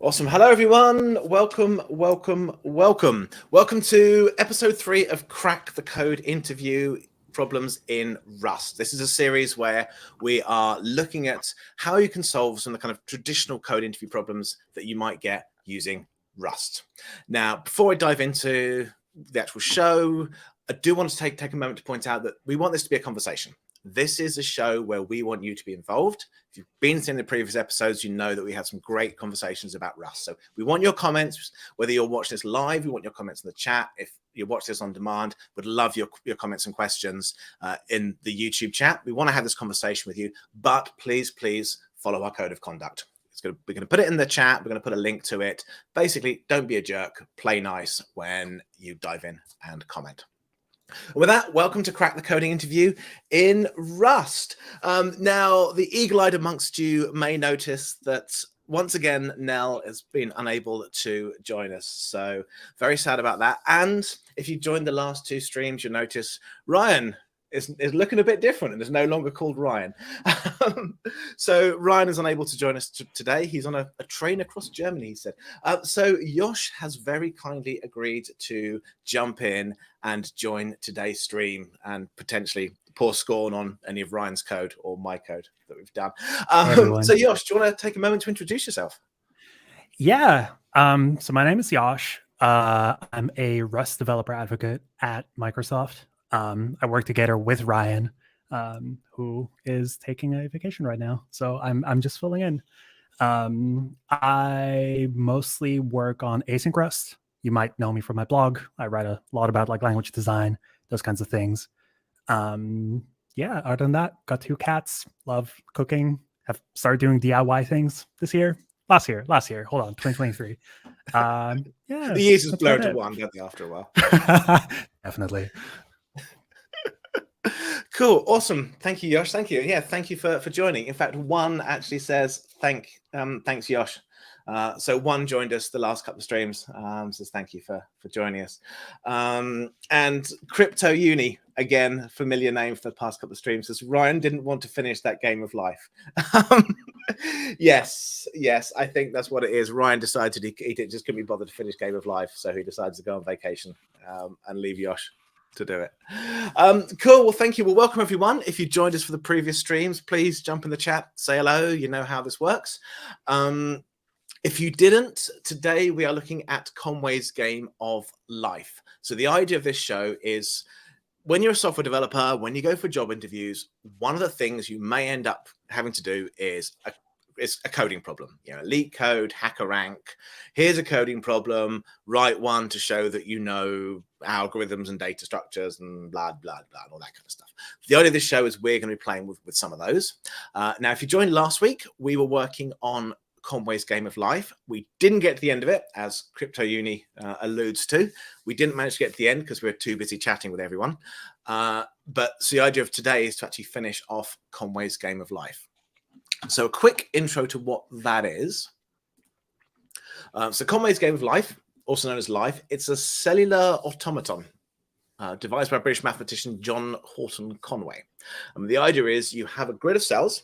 Awesome. Hello, everyone. Welcome to episode 3 of Crack the Code interview problems in Rust. This is a series where we are looking at how you can solve some of the kind of traditional code interview problems that you might get using Rust. Now, before I dive into the actual show, I do want to take a moment to point out that we want this to be a conversation. This is a show where we want you to be involved. If you've been seeing the previous episodes, you know that we had some great conversations about Rust. So we want your comments, whether you're watching this live, we want your comments in the chat. If you watch this on demand, we'd love your comments and questions in the YouTube chat. We want to have this conversation with you, but please follow our code of conduct. We're going to put it in the chat. We're going to put a link to it. Basically, don't be a jerk. Play nice when you dive in and comment. With that, welcome to Crack the Coding interview in Rust. Now, the eagle-eyed amongst you may notice that once again, Nell has been unable to join us. So very sad about that. And if you joined the last 2 streams, you'll notice Ryan is looking a bit different and is no longer called Ryan. So Ryan is unable to join us today. He's on a train across Germany, he said. So Yosh has very kindly agreed to jump in and join today's stream and potentially pour scorn on any of Ryan's code or my code that we've done. So Yosh, do you want to take a moment to introduce yourself? Yeah. So my name is Yosh. I'm a Rust developer advocate at Microsoft. I work together with Ryan, who is taking a vacation right now. So I'm just filling in. I mostly work on async Rust. You might know me from my blog. I write a lot about like language design, those kinds of things. Yeah, other than that, got 2 cats, love cooking, have started doing DIY things this year. Last year, hold on, 2023. Yeah, the years just blur to one, don't they, after a while? Definitely. Cool, awesome. Thank you, Yosh. Thank you. Yeah, thank you for joining. In fact, one actually says thanks, Yosh. So one joined us the last couple of streams. Says thank you for joining us. And Crypto Uni, again, familiar name for the past couple of streams, says Ryan didn't want to finish that game of life. Yes, I think that's what it is. Ryan decided he just couldn't be bothered to finish Game of Life, so he decided to go on vacation and leave Yosh to do it. Cool. Well, thank you. Well, welcome everyone. If you joined us for the previous streams, please jump in the chat, say hello. You know how this works. If you didn't, today we are looking at Conway's Game of Life. So the idea of this show is when you're a software developer, when you go for job interviews, one of the things you may end up having to do is a coding problem. You know, LeetCode, HackerRank. Here's a coding problem. Write one to show that you know algorithms and data structures and blah, blah, blah, and all that kind of stuff. The idea of this show is we're going to be playing with some of those. Now, if you joined last week, we were working on Conway's Game of Life. We didn't get to the end of it, as Crypto Uni alludes to. We didn't manage to get to the end because we were too busy chatting with everyone. So the idea of today is to actually finish off Conway's Game of Life. So a quick intro to what that is. So Conway's Game of Life, also known as Life, it's a cellular automaton devised by British mathematician John Horton Conway. And the idea is you have a grid of cells,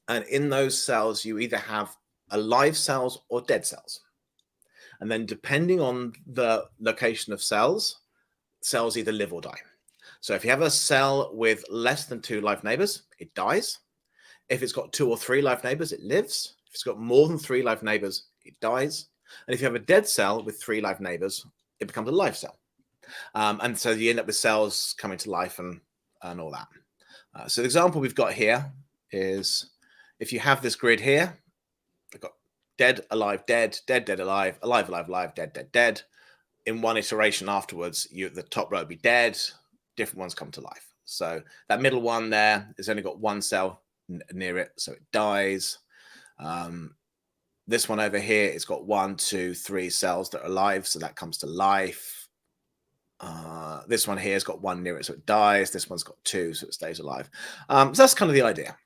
and in those cells, you either have alive cells or dead cells. And then depending on the location of cells either live or die. So if you have a cell with less than 2 live neighbors, it dies. If it's got 2 or 3 live neighbors, it lives. If it's got more than 3 live neighbors, it dies. And if you have a dead cell with 3 live neighbors, it becomes a live cell. And so you end up with cells coming to life and all that. So the example we've got here is if you have this grid here, I've got dead, alive, dead, dead, dead, alive, alive, alive, alive, dead, dead, dead. In one iteration afterwards, the top row would be dead, different ones come to life. So that middle one there has only got 1 cell near it, so it dies. This one over here, it's got 1, 2, 3 cells that are alive, so that comes to life. This one here has got 1 near it, so it dies. This one's got 2, so it stays alive. So that's kind of the idea.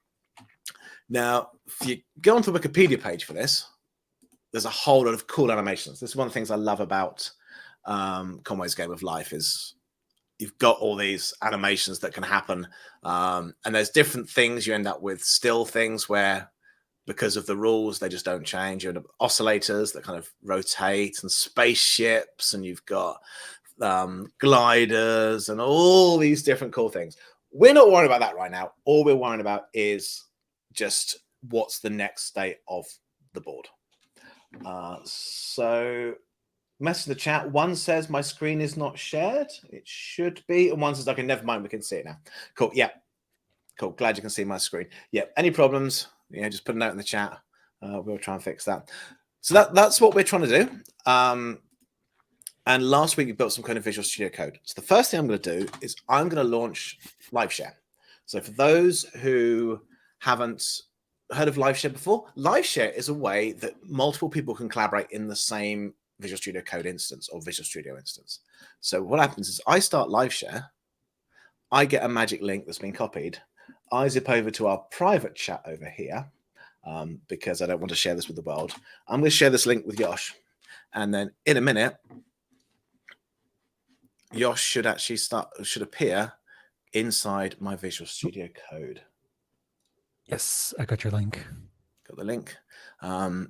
Now, if you go onto the Wikipedia page for this, there's a whole lot of cool animations. This is one of the things I love about Conway's Game of Life is you've got all these animations that can happen. And there's different things. You end up with still things where because of the rules. They just don't change. You have oscillators that kind of rotate, and spaceships, and you've got gliders and all these different cool things. We're not worried about that right now. All we're worrying about is just what's the next state of the board. So message in the chat. One says my screen is not shared. It should be. And one says, okay, never mind, we can see it now. Cool. Yeah. Cool. Glad you can see my screen. Yeah. Any problems? Just put a note in the chat. We'll try and fix that. So that's what we're trying to do. And last week we built some kind of Visual Studio Code. So the first thing I'm going to do is I'm going to launch LiveShare. So for those who haven't heard of LiveShare before, LiveShare is a way that multiple people can collaborate in the same Visual Studio Code instance or Visual Studio instance. So what happens is I start LiveShare, I get a magic link that's been copied, I zip over to our private chat over here because I don't want to share this with the world. I'm going to share this link with Yosh, and then in a minute, Yosh should appear inside my Visual Studio Code. Yes, I got your link. Got the link. Now,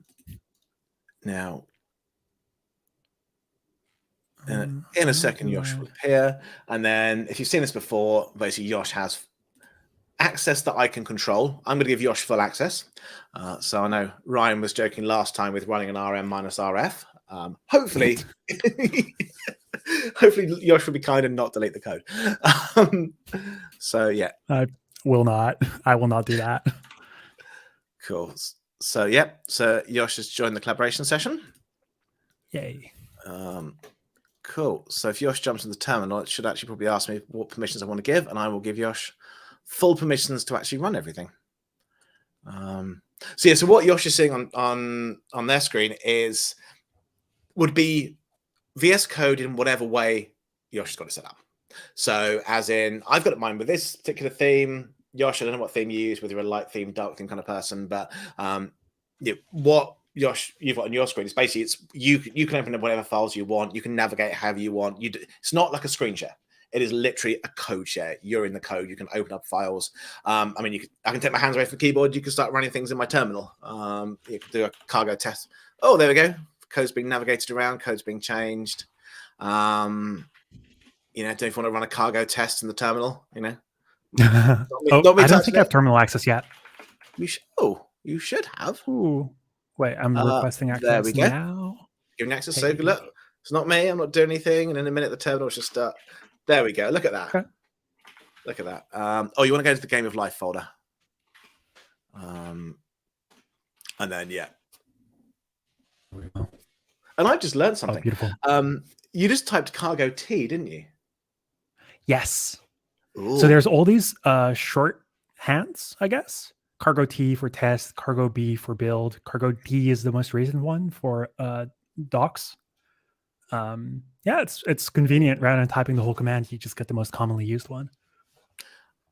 in a second, Yosh will appear. And then, if you've seen this before, basically Yosh has access that I can control. I'm going to give Yosh full access. So I know Ryan was joking last time with running an RM minus RF. Hopefully, hopefully Yosh will be kind and not delete the code. So yeah, I will not do that. Cool. So yeah, so Yosh has joined the collaboration session. Yay. Cool. So if Yosh jumps in the terminal, it should actually probably ask me what permissions I want to give, and I will give Yosh full permissions to actually run everything. So yeah, so what Yosh is seeing on their screen would be VS Code in whatever way Yosh has got it set up. So as in, I've got it mine with this particular theme. Yosh, I don't know what theme you use, whether you're a light theme, dark theme kind of person, but what Yosh you've got on your screen is basically you can open up whatever files you want. You can navigate however you want. It's not like a screen share. It is literally a code share. You're in the code. You can open up files. I mean, I can take my hands away from the keyboard. You can start running things in my terminal. You can do a cargo test. Oh, there we go. Code's being navigated around. Code's being changed. Don't you want to run a cargo test in the terminal? I don't think I have terminal access yet. You should have. Ooh. Wait, I'm requesting access there we go. now. Giving access. So look, it's not me. I'm not doing anything. And in a minute, the terminal should start. There we go. Look at that. Okay. Look at that. You want to go to the Game of Life folder. And then, yeah. And I just learned something. Beautiful. You just typed cargo T, didn't you? Yes. Ooh. So there's all these short hands, I guess. Cargo T for test, cargo B for build, cargo D is the most recent one for docs. Yeah, it's convenient. Rather than typing the whole command, you just get the most commonly used one.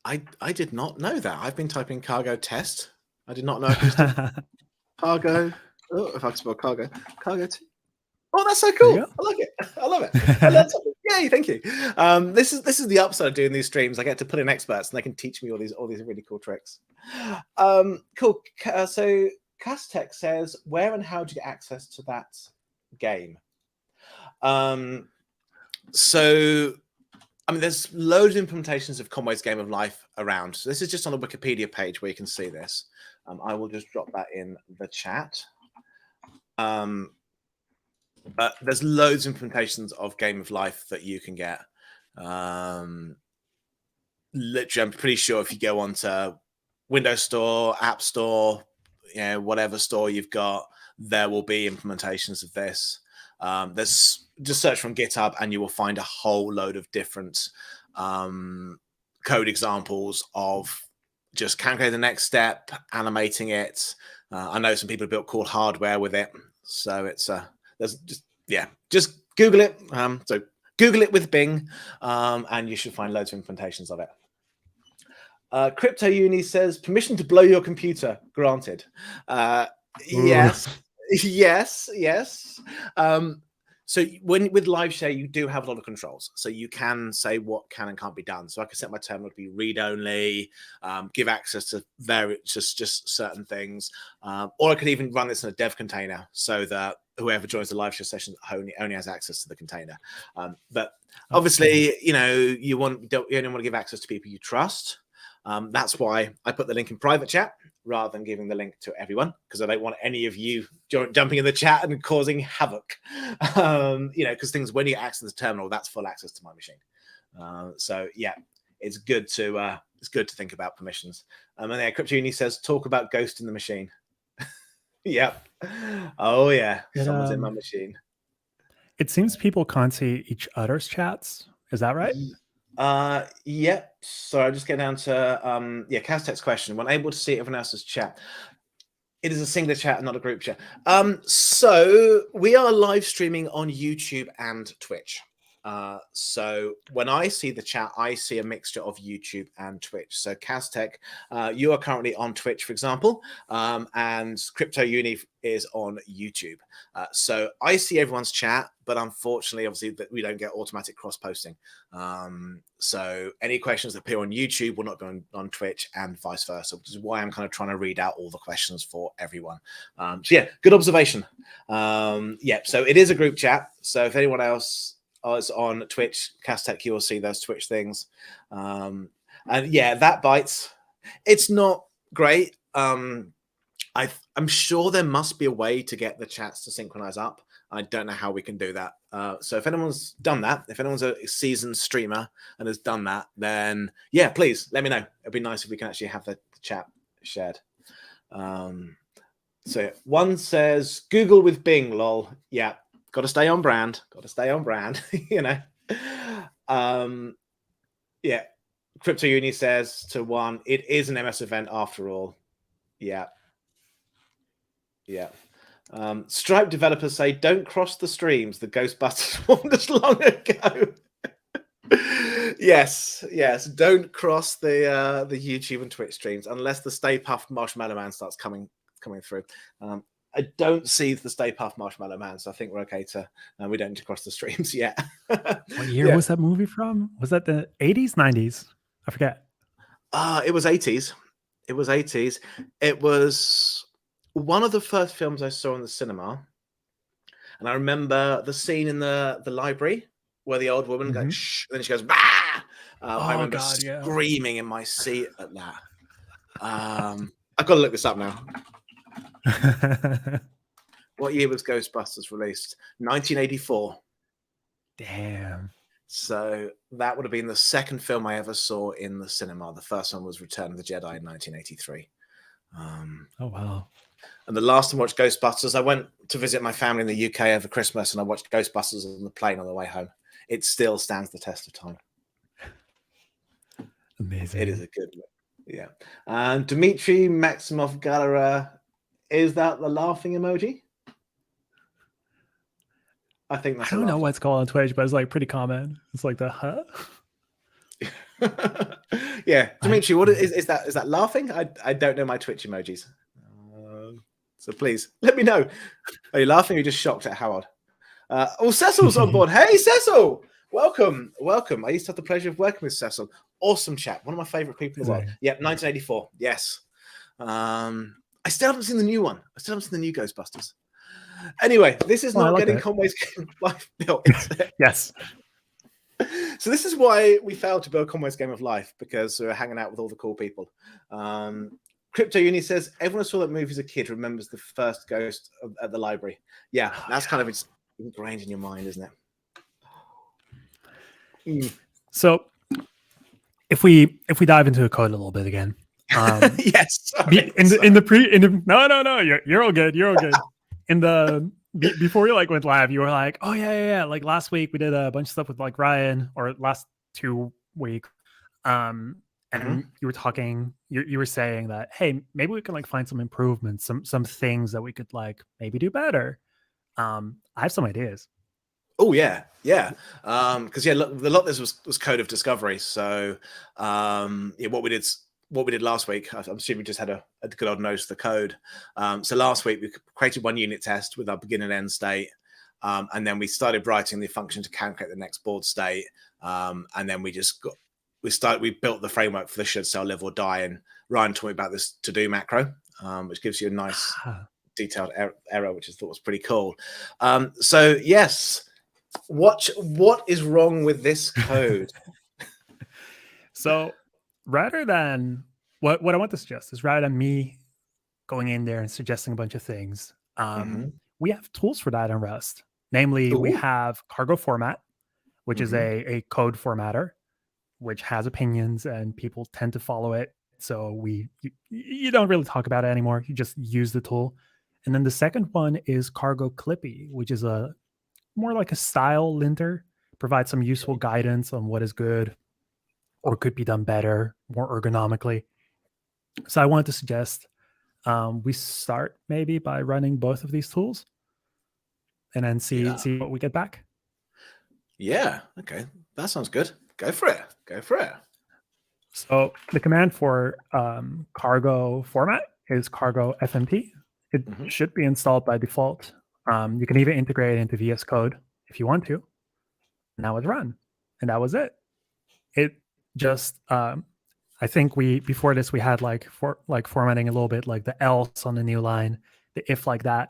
I did not know that. I've been typing cargo test. I did not know I could cargo. Oh, if I can spell cargo T. Oh, that's so cool. I like it. I love it. I learned something. Yay, thank you. This is the upside of doing these streams. I get to put in experts and they can teach me all these really cool tricks. Cool. So Castech says, where and how do you get access to that game? So I mean, there's loads of implementations of Conway's Game of Life around. So this is just on the Wikipedia page where you can see this. I will just drop that in the chat. But there's loads of implementations of Game of Life that you can get. Literally, I'm pretty sure if you go onto Windows Store, App Store, whatever store you've got, there will be implementations of this. There's just search from GitHub and you will find a whole load of different code examples of just calculating the next step, animating it. I know some people have built cool hardware with it. So it's there's just Google it. So Google it with Bing, and you should find loads of implementations of it. Crypto Uni says permission to blow your computer granted. Yes. So with live share, you do have a lot of controls. So you can say what can and can't be done. So I can set my terminal to be read only, give access to just certain things, or I could even run this in a dev container so that whoever joins the live share session only has access to the container. But obviously, you only want to give access to people you trust. That's why I put the link in private chat rather than giving the link to everyone, because I don't want any of you jumping in the chat and causing havoc. Because things, when you access the terminal, that's full access to my machine. So yeah, it's good to think about permissions. And then CryptoUni says, talk about ghost in the machine. Yep. Oh yeah, someone's in my machine. It seems people can't see each other's chats. Is that right? Yep. So I just get down to Kaztek's question. When able to see everyone else's chat, it is a singular chat, not a group chat. So we are live streaming on YouTube and Twitch. So when I see the chat, I see a mixture of YouTube and Twitch. So Kaztek, you are currently on Twitch, for example, and CryptoUni is on YouTube. So I see everyone's chat, but unfortunately, obviously, that we don't get automatic cross-posting. So any questions that appear on YouTube will not be on Twitch and vice versa, which is why I'm kind of trying to read out all the questions for everyone. So yeah, good observation. So it is a group chat. So if anyone else is on Twitch, Kaztek, you will see those Twitch things. And yeah, that bites. It's not great. I'm sure there must be a way to get the chats to synchronize up. I don't know how we can do that. So if anyone's done that, if anyone's a seasoned streamer and has done that, then yeah, please let me know. It'd be nice if we can actually have the chat shared. So one says, Google with Bing, lol. Yeah, got to stay on brand. Got to stay on brand, Yeah, CryptoUni says to one, it is an MS event after all. Yeah. Yeah. Stripe developers say, don't cross the streams. The Ghostbusters warned us long ago. Yes. Don't cross the YouTube and Twitch streams unless the Stay Puft Marshmallow Man starts coming through. I don't see the Stay Puft Marshmallow Man, so I think we're okay to. We don't need to cross the streams yet. What year was that movie from? Was that the 80s, 90s? I forget. It was 80s. It was 80s. It was one of the first films I saw in the cinema, and I remember the scene in the library where the old woman goes shh, and then she goes bah. I remember screaming in my seat at that. I've got to look this up now. What year was Ghostbusters released? 1984. Damn. So that would have been the second film I ever saw in the cinema. The first one was Return of the Jedi in 1983. Oh wow. And the last time I watched Ghostbusters, I went to visit my family in the UK over Christmas, and I watched Ghostbusters on the plane on the way home. It still stands the test of time. Amazing. It is a good look. Yeah. And Dmitry Maximov Galera, is that the laughing emoji? I think that's I don't know what it's called on Twitch, but it's like pretty common. It's like the huh? Yeah, Dimitri, what is that? Is that laughing? I don't know my Twitch emojis, so please let me know. Are you laughing or are you just shocked at Howard? Cecil's on board. Hey, Cecil, welcome. I used to have the pleasure of working with Cecil. Awesome chap, one of my favorite people in the world. Yep, 1984. Yes. I still haven't seen the new one. I still haven't seen the new Ghostbusters. Anyway, this is not getting Conway's Game of Life built. Yes. So this is why we failed to build Conway's Game of Life, because we're hanging out with all the cool people. CryptoUni says, everyone who saw that movie as a kid remembers the first ghost at the library. Yeah, that's kind of ingrained in your mind, isn't it? So if we dive into the code a little bit again. Yes. No, you're all good. You're all good. Before we went live, you were like, oh yeah. Like last week we did a bunch of stuff with like Ryan, or last 2 weeks. And you were talking, you were saying that, hey, maybe we can find some improvements, some things that we could maybe do better. I have some ideas. Oh yeah. Because a lot of this was code of discovery. So what we did last week, I'm assuming we just had a good old nose to the code. So last week we created one unit test with our begin and end state. And then we started writing the function to calculate the next board state. And then we built the framework for the should, sell, live, or die. And Ryan told me about this to-do macro, which gives you a nice detailed error, which I thought was pretty cool. So yes, what is wrong with this code? So rather than what I want to suggest is, rather than me going in there and suggesting a bunch of things, we have tools for that in Rust. Namely, we have cargo format, which is a code formatter, which has opinions and people tend to follow it. So you don't really talk about it anymore. You just use the tool. And then the second one is cargo clippy, which is a more like a style linter, provides some useful guidance on what is good or could be done better, more ergonomically. So I wanted to suggest we start maybe by running both of these tools and then see what we get back. Yeah. Okay. That sounds good. Go for it. Go for it. So the command for cargo format is cargo fmt. It should be installed by default. You can even integrate it into VS Code if you want to. Now it's run. And that was it. It just, I think before this, we had formatting a little bit, like the else on the new line, the if like that.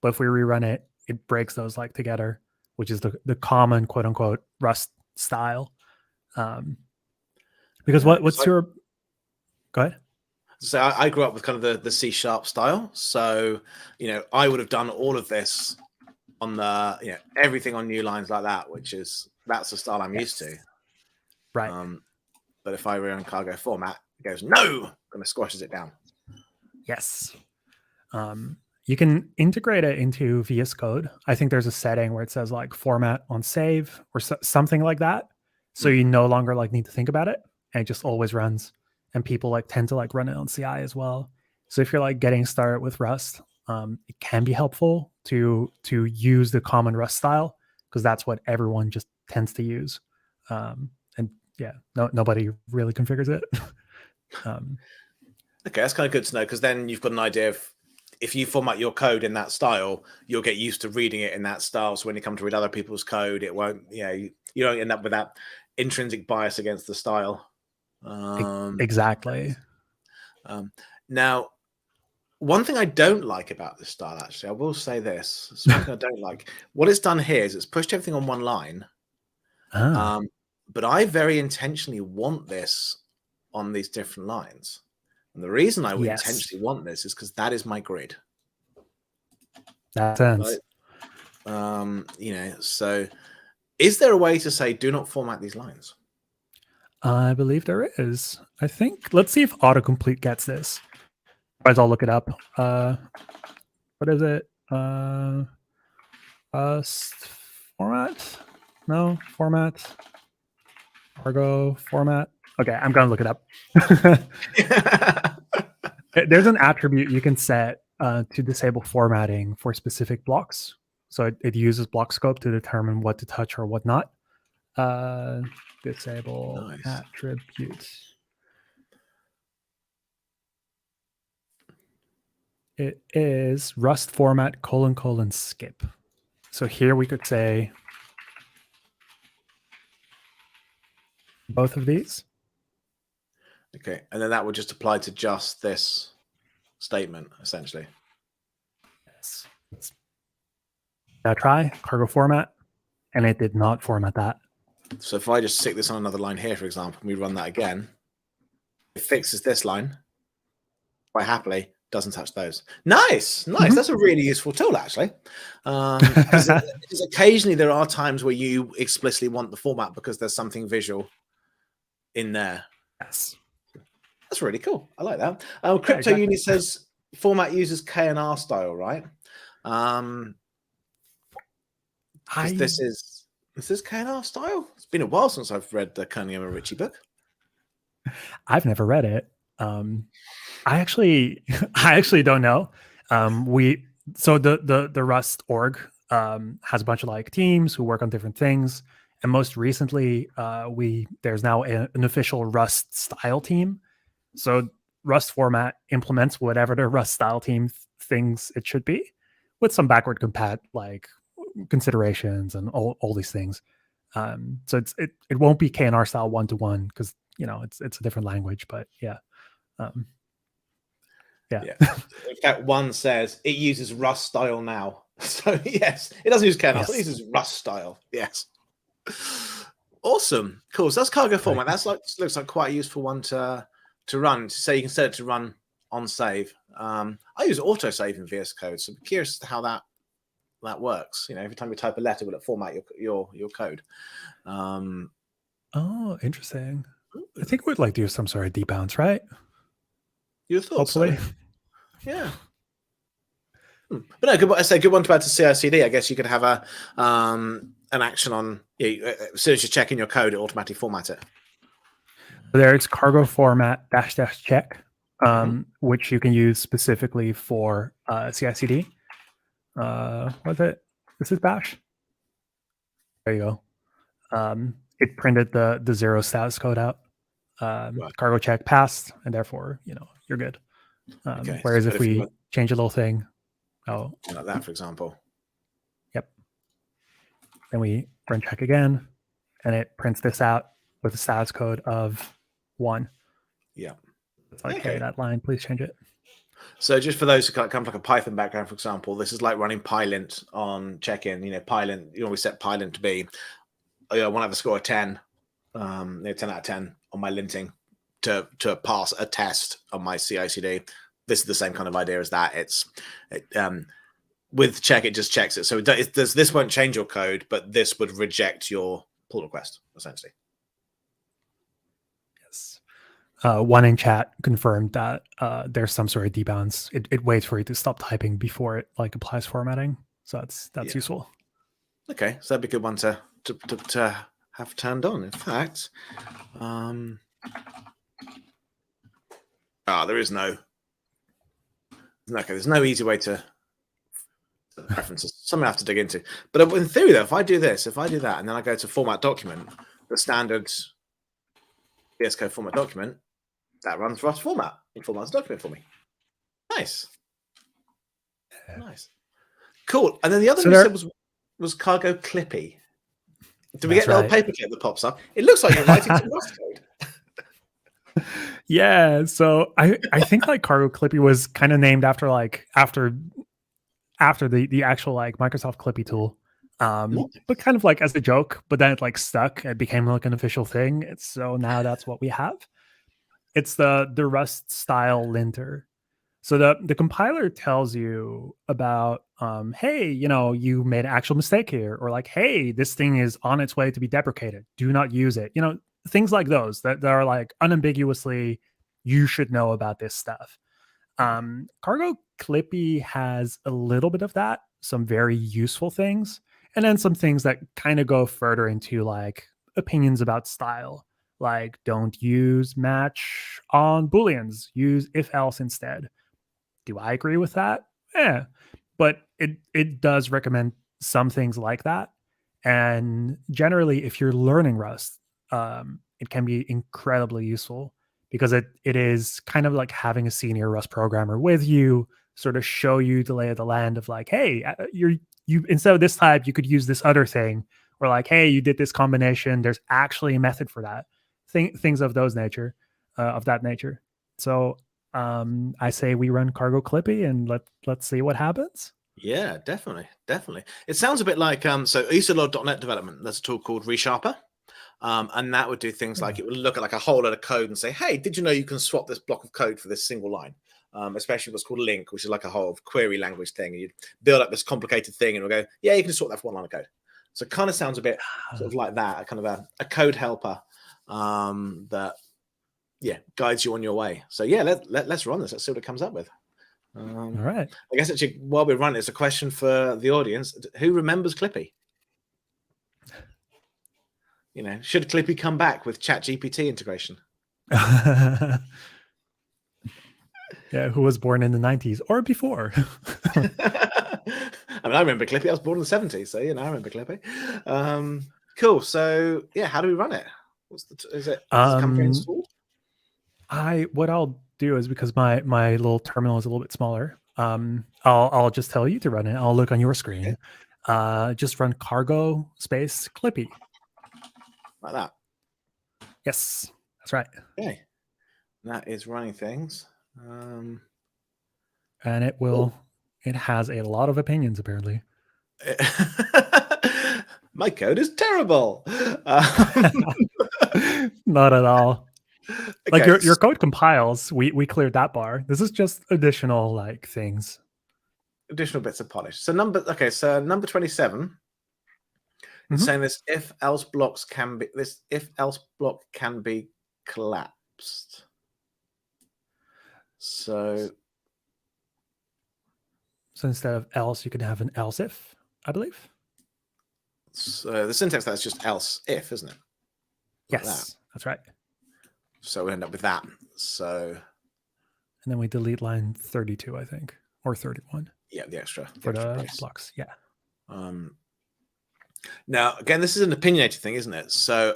But if we rerun it, it breaks those together, which is the common quote unquote Rust style. Because what's your, go ahead. So I grew up with kind of the C# style. So, I would have done all of this on the, everything on new lines like that, that's the style I'm used to. Right. But if I rerun cargo format, it goes, no, and it squashes it down. Yes. You can integrate it into VS Code. I think there's a setting where it says format on save or something like that. So you no longer need to think about it, and it just always runs. And people tend to run it on CI as well. So if you're getting started with Rust, it can be helpful to use the common Rust style, because that's what everyone just tends to use. And yeah, nobody really configures it. Okay, that's kind of good to know, because then you've got an idea of, if you format your code in that style, you'll get used to reading it in that style. So when you come to read other people's code, it won't, you don't end up with that intrinsic bias against the style. Exactly. Now, one thing I don't like about this style, actually, I will say this. Something I don't like. What it's done here is it's pushed everything on one line. But I very intentionally want this on these different lines. And the reason I would intentionally want this is because that is my grid. That sense. Right? So is there a way to say, do not format these lines? I believe there is. I think, let's see if autocomplete gets this. Otherwise, I'll look it up. What is it? Format? No, format. Cargo format. Okay, I'm going to look it up. There's an attribute you can set to disable formatting for specific blocks. So it uses block scope to determine what to touch or what not. Disable attribute. It is Rust format : skip. So here we could say both of these. Okay, and then that would just apply to just this statement, essentially. Yes. Now try cargo format, and it did not format that. So if I just stick this on another line here, for example, and we run that again, it fixes this line quite happily, doesn't touch those. Nice. That's a really useful tool, actually. Because occasionally there are times where you explicitly want the format because there's something visual in there. Yes. That's really cool. I like that. Crypto Uni says format uses K&R style, right? This is K&R style. It's been a while since I've read the Cunningham and Ritchie book. I've never read it. I actually don't know. So the Rust org has a bunch of teams who work on different things, and most recently there's now an official Rust style team. So Rust format implements whatever the Rust style team thinks it should be, with some backward compat considerations and all these things. So it won't be KNR style 1-to-1 because it's a different language. But yeah. In fact, one says it uses Rust style now. So yes, it doesn't use KNR, Yes. it uses Rust style. Yes. Awesome. Cool. So that's cargo format. That's looks like quite a useful one to run. So you can set it to run on save. I use autosave in VS Code, so I'm curious as to how that works. Every time you type a letter, will it format your code? Oh, interesting. I think we'd do some sort of debounce, right? You thought hopefully. So. Yeah. But no, good. I say good one to add to CI/CD. I guess you could have an action on as soon as you check in your code, it automatically format it. There's cargo format --check, which you can use specifically for CI/CD. What's it? This is Bash. There you go. It printed the 0 status code out. Right. Cargo check passed, and therefore you're good. Okay, whereas so if we change a little thing, like that, for example. Yep. Then we run check again, and it prints this out with a status code of 1. Yeah. It's like, hey, that line, please change it. So just for those who come from like a Python background, for example, this is like running pylint on check-in. Pylint, we set pylint to be, I want to have a score of 10, 10 out of 10 on my linting to pass a test on my CI/CD. This is the same kind of idea as that. With check, it just checks it. So this won't change your code, but this would reject your pull request, essentially. Yes. One in chat confirmed that there's some sort of debounce. It waits for you to stop typing before it applies formatting. So that's useful. Okay, so that'd be a good one to have turned on. In fact, there's no easy way to preferences. Something I have to dig into. But in theory, though, if I do that, and then I go to format document, the standard VS Code format document, that runs Rust format. It formats the document for me. Nice. Nice. Cool. And then the other thing you said was cargo clippy. Do we get an old paperclip that pops up? It looks like you're writing some Rust code. Yeah, so I think cargo clippy was kind of named after the actual Microsoft Clippy tool, but kind of as a joke. But then it stuck. It became an official thing. So now that's what we have. It's the Rust style linter. So the compiler tells you about hey, you made an actual mistake here, or hey, this thing is on its way to be deprecated. Do not use it. Things like those that are unambiguously, you should know about this stuff. Cargo Clippy has a little bit of that, some very useful things, and then some things that kind of go further into opinions about style, don't use match on booleans, use if else instead. Do I agree with that? Yeah, but it does recommend some things like that. And generally, if you're learning Rust, it can be incredibly useful because it is kind of like having a senior Rust programmer with you, sort of show you the lay of the land of hey, you instead of this type, you could use this other thing, or hey, you did this combination. There's actually a method for that. Things of that nature. So I say we run cargo clippy and let's see what happens. Yeah, definitely. It sounds a bit like so I used to lot of .NET development. There's a tool called ReSharper. And that would do things like it would look at a whole lot of code and say, hey, did you know you can swap this block of code for this single line? Especially what's called link, which is a whole query language thing. And you'd build up this complicated thing and it'll go, yeah, you can swap that for one line of code. So it kind of sounds a bit sort of like that, kind of a code helper that guides you on your way. So yeah, let's run this. Let's see what it comes up with. All right. I guess actually while we run, it's a question for the audience. Who remembers Clippy? Should Clippy come back with ChatGPT integration? Yeah, who was born in the 90s or before? I remember Clippy. I was born in the 70s, so I remember Clippy. Cool. So how do we run it? Does it come pre-installed? What I'll do is, because my little terminal is a little bit smaller, I'll just tell you to run it. I'll look on your screen. just run cargo space clippy. Like that. Yes, that's right. Okay. That is running things. And it will. It has a lot of opinions apparently. My code is terrible. Not at all. Like Okay, your code compiles. We cleared that bar. This is just additional like things. additional bits of polish. So number 27. It's saying this if else block can be collapsed. So instead of else, you can have an else if, I believe. So the syntax that's just else if, isn't it? Like yes, that's right. So we end up with that. So and then we delete line 32, I think, or 31. Yeah, the extra for the the blocks. Yeah. Now again, this is an opinionated thing, isn't it? So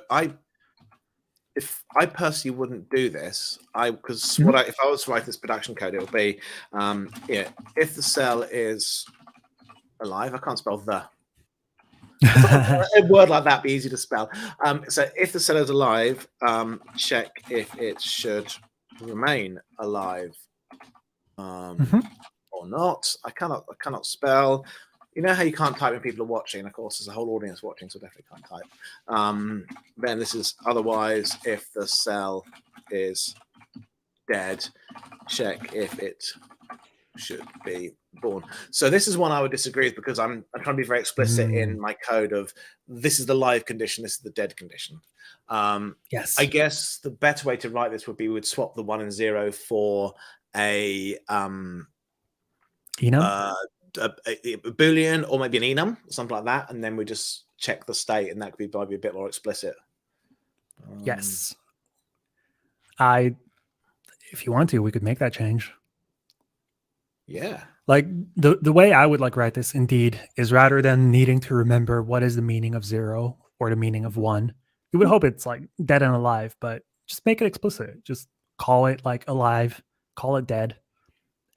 if I personally wouldn't do this, because if I was to write this production code, it would be if the cell is alive. I can't spell the. A word like that be easy to spell. So if the cell is alive, check if it should remain alive or not. I cannot spell. You know how you can't type when people are watching? Of course, there's a whole audience watching, so definitely can't type. Then this is otherwise if the cell is dead, check if it should be born. So this is one I would disagree with because I'm trying to be very explicit in my code of this is the live condition, this is the dead condition. Yes. I guess the better way to write this would be we would swap the 1 and 0 for a Boolean or maybe an enum, something like that, and then we just check the state, and that could be maybe a bit more explicit. Yes. If you want to, we could make that change. Yeah. Like the way I would like write this indeed is rather than needing to remember what is the meaning of 0 or the meaning of 1, you would hope it's like dead and alive, but just make it explicit. Just call it like alive, call it dead,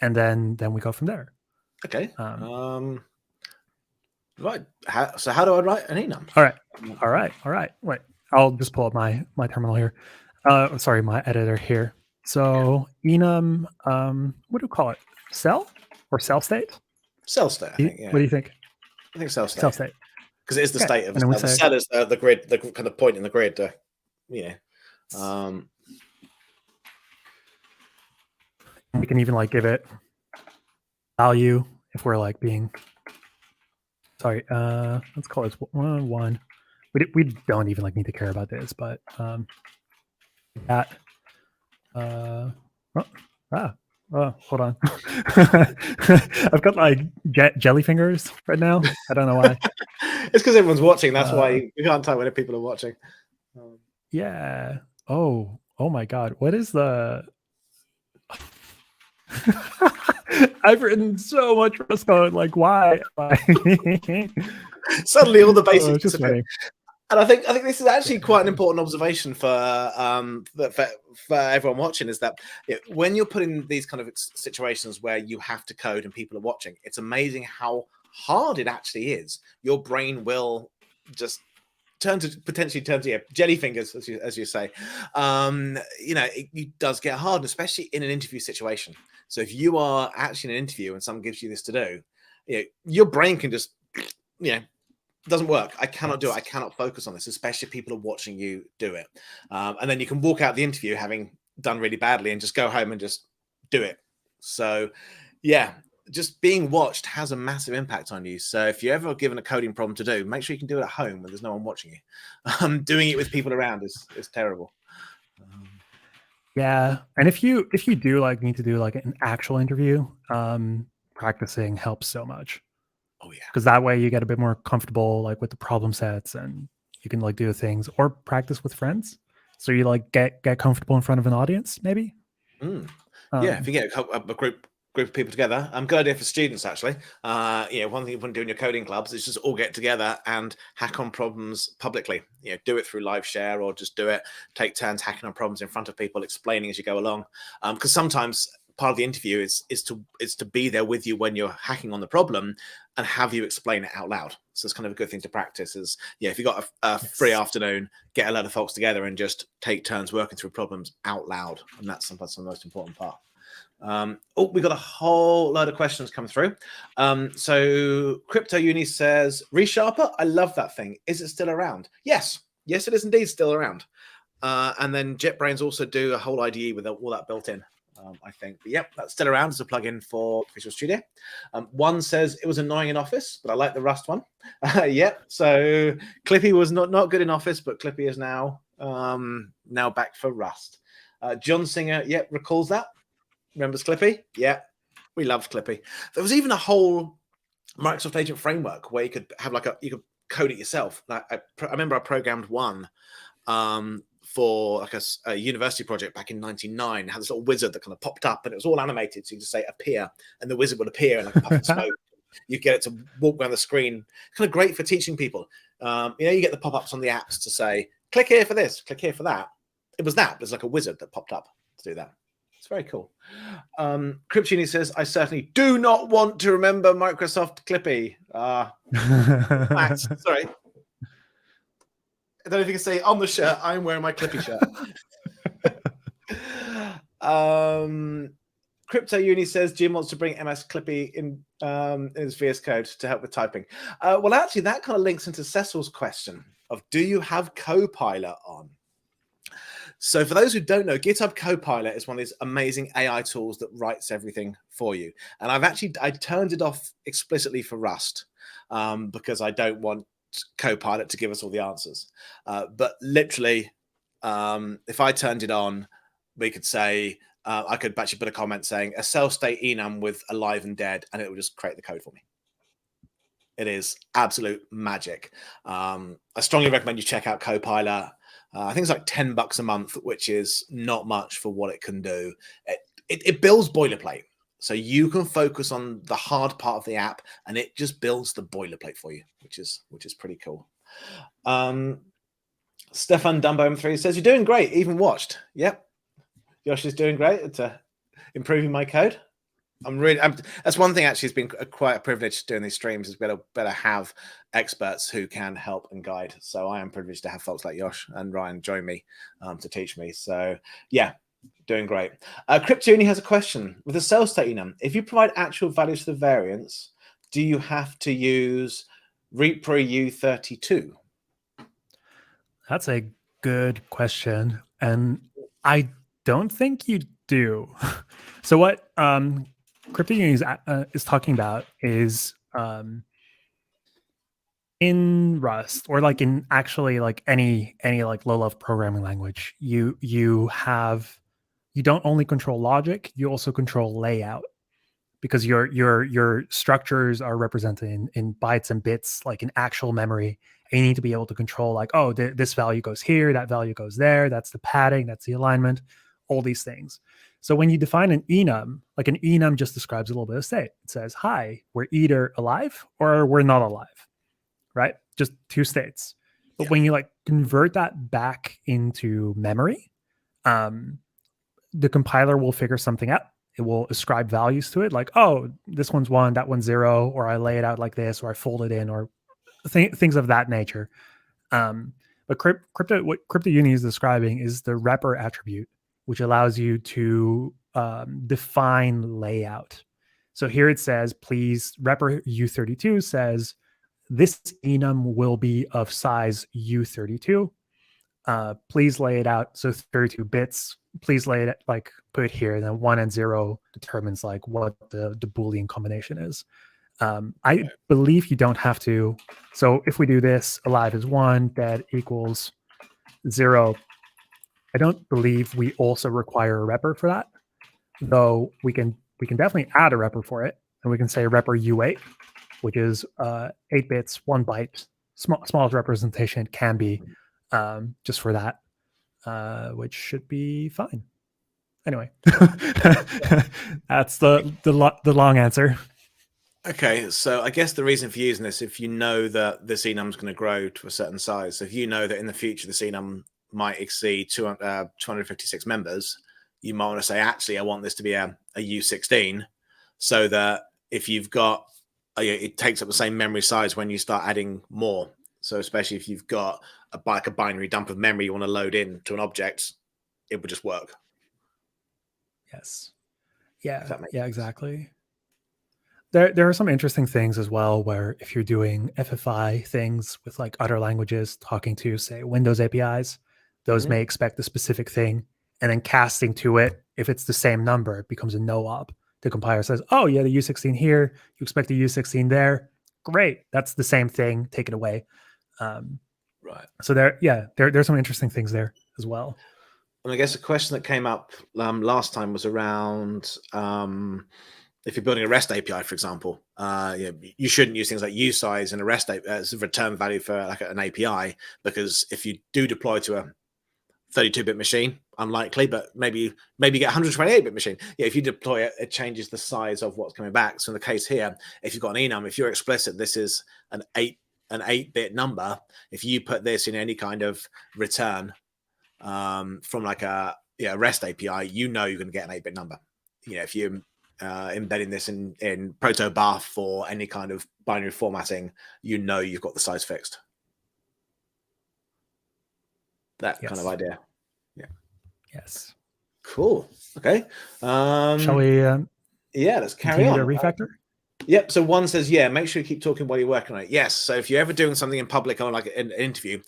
and then we go from there. Okay. Right. So how do I write an enum? All right. Wait, I'll just pull up my terminal here. Sorry, my editor here. So enum, what do we call it? Cell or cell state? Cell state, I think. Yeah. What do you think? I think cell state. Cell state. Because it is the state of the cell is the grid, the kind of point in the grid. We can even like give it value if we're like being. Sorry, let's call it 1. We don't even like need to care about this, but that. Hold on. I've got like jelly fingers right now. I don't know why. It's because everyone's watching. That's why we can't type when people are watching. Yeah. Oh my God. What is the? I've written so much Rust code. Like, why? Suddenly, all the basics. Just funny. And I think this is actually quite an important observation for everyone watching is that when you're put in these kind of situations where you have to code and people are watching, it's amazing how hard it actually is. Your brain will just potentially turn to jelly fingers, as you say. It does get hard, especially in an interview situation. So if you are actually in an interview and someone gives you this to do, your brain can just doesn't work. I cannot do it. I cannot focus on this, especially if people are watching you do it. And then you can walk out the interview having done really badly and just go home and just do it. So, just being watched has a massive impact on you. So if you're ever given a coding problem to do, make sure you can do it at home when there's no one watching you. Doing it with people around is terrible. Yeah. And if you do like need to do like an actual interview, practicing helps so much. Oh yeah, because that way you get a bit more comfortable like with the problem sets, and you can like do things or practice with friends. So you like get comfortable in front of an audience, maybe. If you get a group of people together, good idea for students actually. One thing you wouldn't do in your coding clubs is just all get together and hack on problems publicly. Do it through live share or just take turns hacking on problems in front of people, explaining as you go along. Because sometimes part of the interview is to be there with you when you're hacking on the problem and have you explain it out loud. So it's kind of a good thing to practice. Is if you've got a free afternoon, get a lot of folks together and just take turns working through problems out loud, and that's sometimes the most important part. We got a whole load of questions come through. So Crypto Uni says, Resharper, I love that thing. Is it still around? Yes, it is indeed still around. And then JetBrains also do a whole IDE with all that built in, I think. But yep, that's still around as a plugin for Visual Studio. One says it was annoying in Office, but I like the Rust one. So Clippy was not good in Office, but Clippy is now back for Rust. John Singer, recalls that. Remembers Clippy? Yeah, we loved Clippy. There was even a whole Microsoft Agent framework where you could have you could code it yourself. I remember I programmed one for like a university project back in '99. It had this little wizard that kind of popped up, and it was all animated. So you just say appear, and the wizard would appear in like a puff of smoke. You get it to walk around the screen. Kind of great for teaching people. You get the pop-ups on the apps to say, click here for this, click here for that. It was that. There's like a wizard that popped up to do that. It's very cool. Cryptini says, I certainly do not want to remember Microsoft Clippy. Max, sorry. I don't know if you can say on the shirt, I'm wearing my Clippy shirt. Crypto Uni says, Jim wants to bring MS Clippy in his VS Code to help with typing. Well, actually, that kind of links into Cecil's question of, do you have Copilot on? So for those who don't know, GitHub Copilot is one of these amazing AI tools that writes everything for you. And I turned it off explicitly for Rust because I don't want Copilot to give us all the answers. But literally, if I turned it on, we could say, I could actually put a comment saying a cell state enum with alive and dead, and it will just create the code for me. It is absolute magic. I strongly recommend you check out Copilot. I think it's like $10 a month, which is not much for what it can do. It builds boilerplate. So you can focus on the hard part of the app, and it just builds the boilerplate for you, which is pretty cool. Stefan Dumbo M3 says, you're doing great, even watched. Yep. Yosh is doing great at improving my code. That's one thing actually has been quite a privilege doing these streams, is better have experts who can help and guide. So I am privileged to have folks like Yosh and Ryan join me to teach me. So yeah, doing great. Cryptuni has a question. With a cell state enum, if you provide actual values to the variance, do you have to use repro U32? That's a good question, and I don't think you do. So what Cryptuni is talking about is in Rust, or like in actually like any like low level programming language, you don't only control logic, you also control layout, because your structures are represented in bytes and bits, like in actual memory. And you need to be able to control, like, oh, this value goes here, that value goes there, that's the padding, that's the alignment, all these things. So when you define an enum, like an enum just describes a little bit of state. It says, hi, we're either alive or we're not alive, right? Just two states. But when you like convert that back into memory, the compiler will figure something out. It will ascribe values to it, like, oh, this one's 1, that one's 0, or I lay it out like this, or I fold it in, or things of that nature. But what Crypto Uni is describing is the repr attribute, which allows you to define layout. So here it says, please, repr U32 says, this enum will be of size U32. Please lay it out. So 32 bits, please lay it, like, put it here. And then 1 and 0 determines like what the Boolean combination is. I believe you don't have to. So if we do this, alive is 1, dead equals 0. I don't believe we also require a repr for that, though we can definitely add a repr for it, and we can say repr U8, which is 8 bits, 1 byte, smallest representation it can be, just for that, which should be fine. Anyway, that's the long answer. Okay, so I guess the reason for using this, if you know that this enum is going to grow to a certain size, so if you know that in the future this enum might exceed 256 members, you might want to say, actually, I want this to be a U16, so that if you've got, it takes up the same memory size when you start adding more. So especially if you've got a binary dump of memory you want to load in to an object, it would just work. Yes. Yeah. Sense. Exactly. There are some interesting things as well, where if you're doing FFI things with like other languages, talking to, say, Windows APIs, those may expect a specific thing, and then casting to it, if it's the same number, it becomes a no-op. The compiler says, oh, yeah, the U16 here, you expect the U16 there. Great, that's the same thing, take it away. Right. So there's some interesting things there as well. And I guess a question that came up last time was around if you're building a REST API, for example, you shouldn't use things like usize and a REST as a return value for like an API, because if you do deploy to a 32-bit machine, unlikely, but maybe get 128-bit machine. Yeah, if you deploy it, it changes the size of what's coming back. So in the case here, if you've got an enum, if you're explicit, this is an 8-bit number. If you put this in any kind of return from like a REST API, you're going to get an 8-bit number. If you're embedding this in protobuf or any kind of binary formatting, you've got the size fixed. That kind of idea. Yeah. Yes. Cool. Okay. Shall we? Let's carry on. To refactor. Yep. So one says, make sure you keep talking while you're working on it. Yes. So if you're ever doing something in public or like an interview,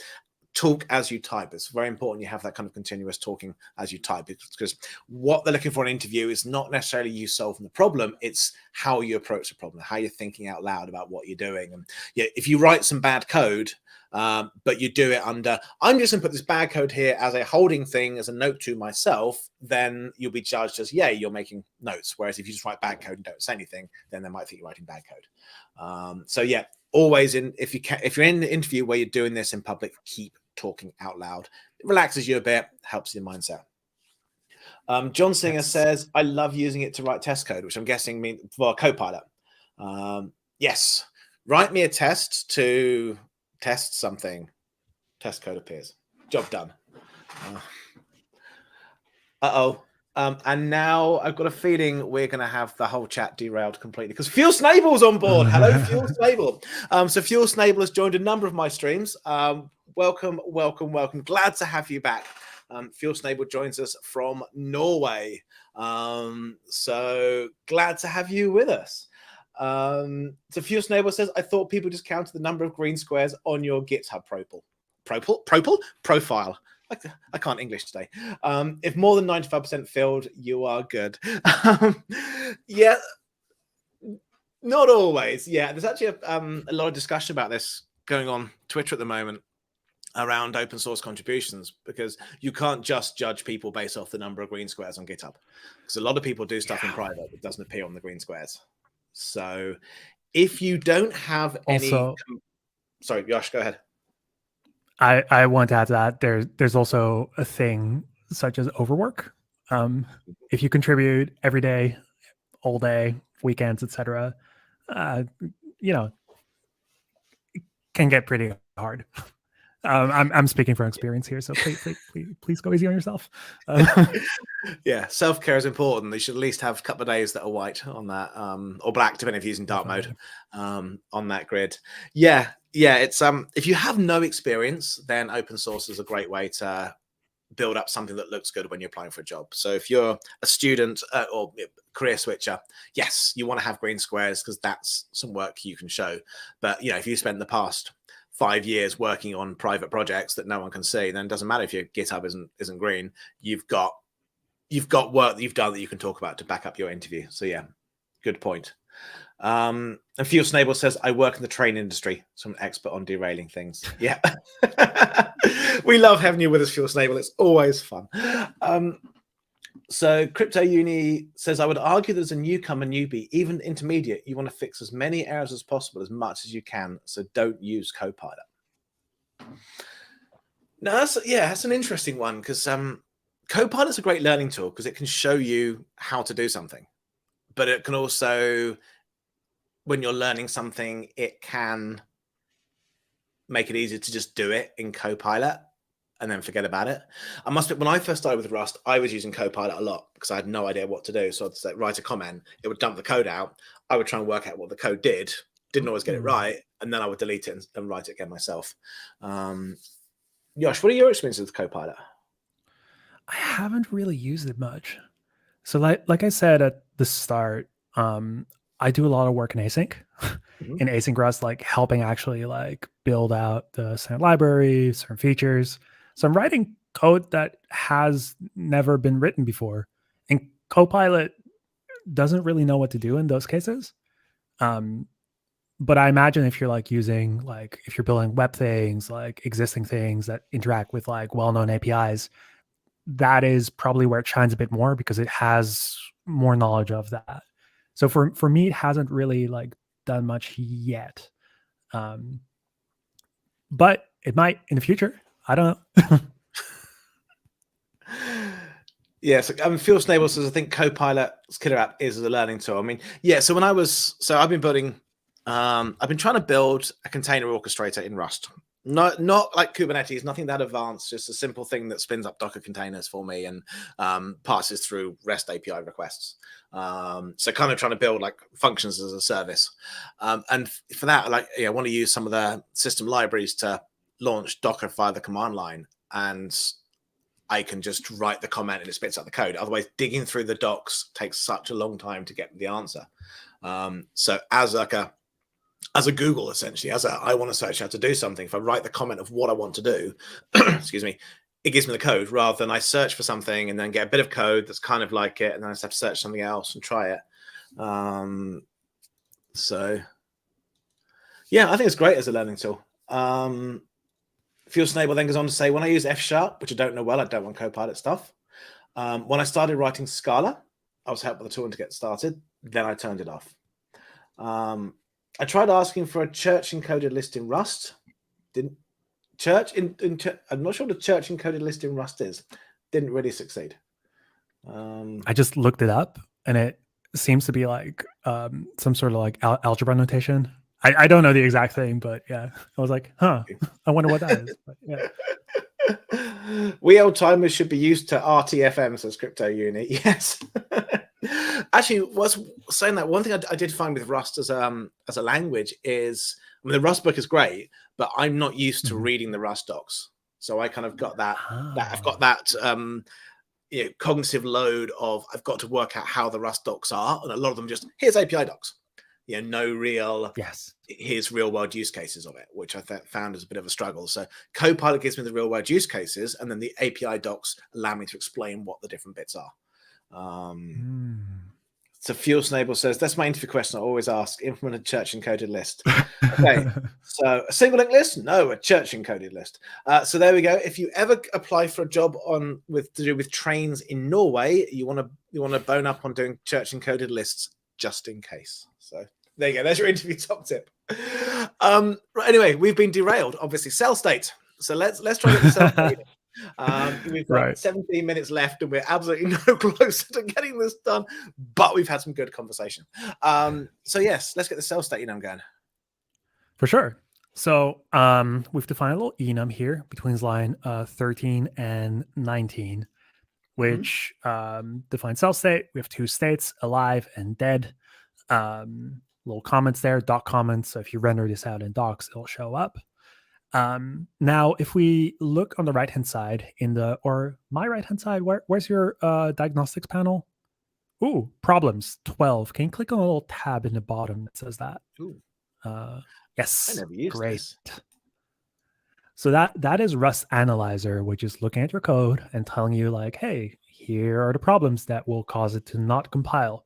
talk as you type. It's very important you have that kind of continuous talking as you type, because what they're looking for in an interview is not necessarily you solving the problem, it's how you approach the problem, how you're thinking out loud about what you're doing. And if you write some bad code, but you do it under, I'm just going to put this bad code here as a holding thing, as a note to myself, then you'll be judged as, you're making notes. Whereas if you just write bad code and don't say anything, then they might think you're writing bad code. Always if you're in the interview where you're doing this in public, keep talking out loud. It relaxes you a bit, helps your mindset. John Singer says, I love using it to write test code, which I'm guessing means for Copilot. Yes, write me a test to test something. Test code appears. Job done. And now I've got a feeling we're going to have the whole chat derailed completely because Fuel Snable's on board. Hello, Fuel Snable. So Fuel Snable has joined a number of my streams. Welcome. Glad to have you back. Fuel Snable joins us from Norway. So glad to have you with us. So Fuel Snable says, I thought people just counted the number of green squares on your GitHub profile. I can't English today. If more than 95% filled, you are good. Not always. There's actually a lot of discussion about this going on Twitter at the moment around open source contributions, because you can't just judge people based off the number of green squares on GitHub, because a lot of people do stuff in private that doesn't appear on the green squares. So if you don't have any... Sorry, Yosh, go ahead. I want to add to that. There's also a thing such as overwork. If you contribute every day, all day, weekends, etc., it can get pretty hard. I'm speaking from experience here, so please go easy on yourself. Self-care is important. They should at least have a couple of days that are white on that, or black, depending if you're using dark mode, on that grid. It's if you have no experience, then open source is a great way to build up something that looks good when you're applying for a job. So if you're a student or career switcher, yes, you want to have green squares because that's some work you can show. But if you spent the past 5 years working on private projects that no one can see, then it doesn't matter if your GitHub isn't green. You've got work that you've done that you can talk about to back up your interview. So good point. And Fuel Snable says, I work in the train industry, so I'm an expert on derailing things. We love having you with us, Fuel Snable. It's always fun. So Crypto Uni says, I would argue there's a newcomer, newbie, even intermediate. You want to fix as many errors as possible, as much as you can. So don't use Copilot. Now, that's an interesting one, because Copilot's a great learning tool because it can show you how to do something. But it can also, when you're learning something, it can make it easier to just do it in Copilot. and then forget about it. I must admit, when I first started with Rust, I was using Copilot a lot because I had no idea what to do. So I'd say, write a comment, it would dump the code out. I would try and work out what the code did, didn't always get it right, and then I would delete it and write it again myself. Yosh, what are your experiences with Copilot? I haven't really used it much. So like I said at the start, I do a lot of work in async. In async Rust, like helping actually like build out the certain library, certain features. So I'm writing code that has never been written before. And Copilot doesn't really know what to do in those cases. But I imagine if you're like using, like if you're building web things, like existing things that interact with like well-known APIs, that is probably where it shines a bit more because it has more knowledge of that. So for me, it hasn't really like done much yet. But it might in the future. I don't know. Yes, Phil Snable says, I think Copilot's killer app is a learning tool. I mean, yeah, so I've been building, I've been trying to build a container orchestrator in Rust. Not like Kubernetes, nothing that advanced, just a simple thing that spins up Docker containers for me and passes through REST API requests. So kind of trying to build like functions as a service. And for that, like, I want to use some of the system libraries to launch Docker via the command line, and I can just write the comment and it spits out the code. Otherwise, digging through the docs takes such a long time to get the answer. So as a Google, essentially, I want to search how to do something, if I write the comment of what I want to do, excuse me, it gives me the code rather than I search for something and then get a bit of code that's kind of like it, and then I just have to search something else and try it. So yeah, I think it's great as a learning tool. Phil Snable then goes on to say, when I use F#, which I don't know well, I don't want Copilot stuff. When I started writing Scala, I was helped by the tool to get started. Then I turned it off. I tried asking for a church encoded list in Rust. I'm not sure what a church encoded list in Rust is. Didn't really succeed. I just looked it up, and it seems to be like some sort of like algebra notation. I don't know the exact thing, but yeah, I was like, huh, I wonder what that is. But yeah. We old timers should be used to RTFM, says Crypto Uni. Yes. Actually, was saying that one thing I did find with Rust as a language is, I mean, the Rust book is great, but I'm not used to reading the Rust docs. So I kind of got that I've got that cognitive load of I've got to work out how the Rust docs are, and a lot of them just here's API docs. No real, here's real world use cases of it, which I found as a bit of a struggle. So Copilot gives me the real world use cases, and then the API docs allow me to explain what the different bits are. So Fuel Snable says, that's my interview question I always ask. Implement a church encoded list. Okay, so a single link list? No, a church encoded list. So there we go. If you ever apply for a job to do with trains in Norway, you want to bone up on doing church encoded lists just in case. So there you go. There's your interview top tip. Right, anyway, we've been derailed. Obviously, cell state. So let's try to get the cell state. We've got 17 minutes left, and we're absolutely no closer to getting this done. But we've had some good conversation. So yes, let's get the cell state enum going. For sure. So we've defined a little enum here between line 13 and 19, which defines cell state. We have two states, alive and dead. Little comments there, doc comments. So if you render this out in docs, it'll show up. Now, if we look on the right-hand side or my right-hand side, where's your diagnostics panel? Ooh, problems 12. Can you click on a little tab in the bottom that says that? Ooh. Yes. I never used great. This. So that is Rust Analyzer, which is looking at your code and telling you like, hey, here are the problems that will cause it to not compile.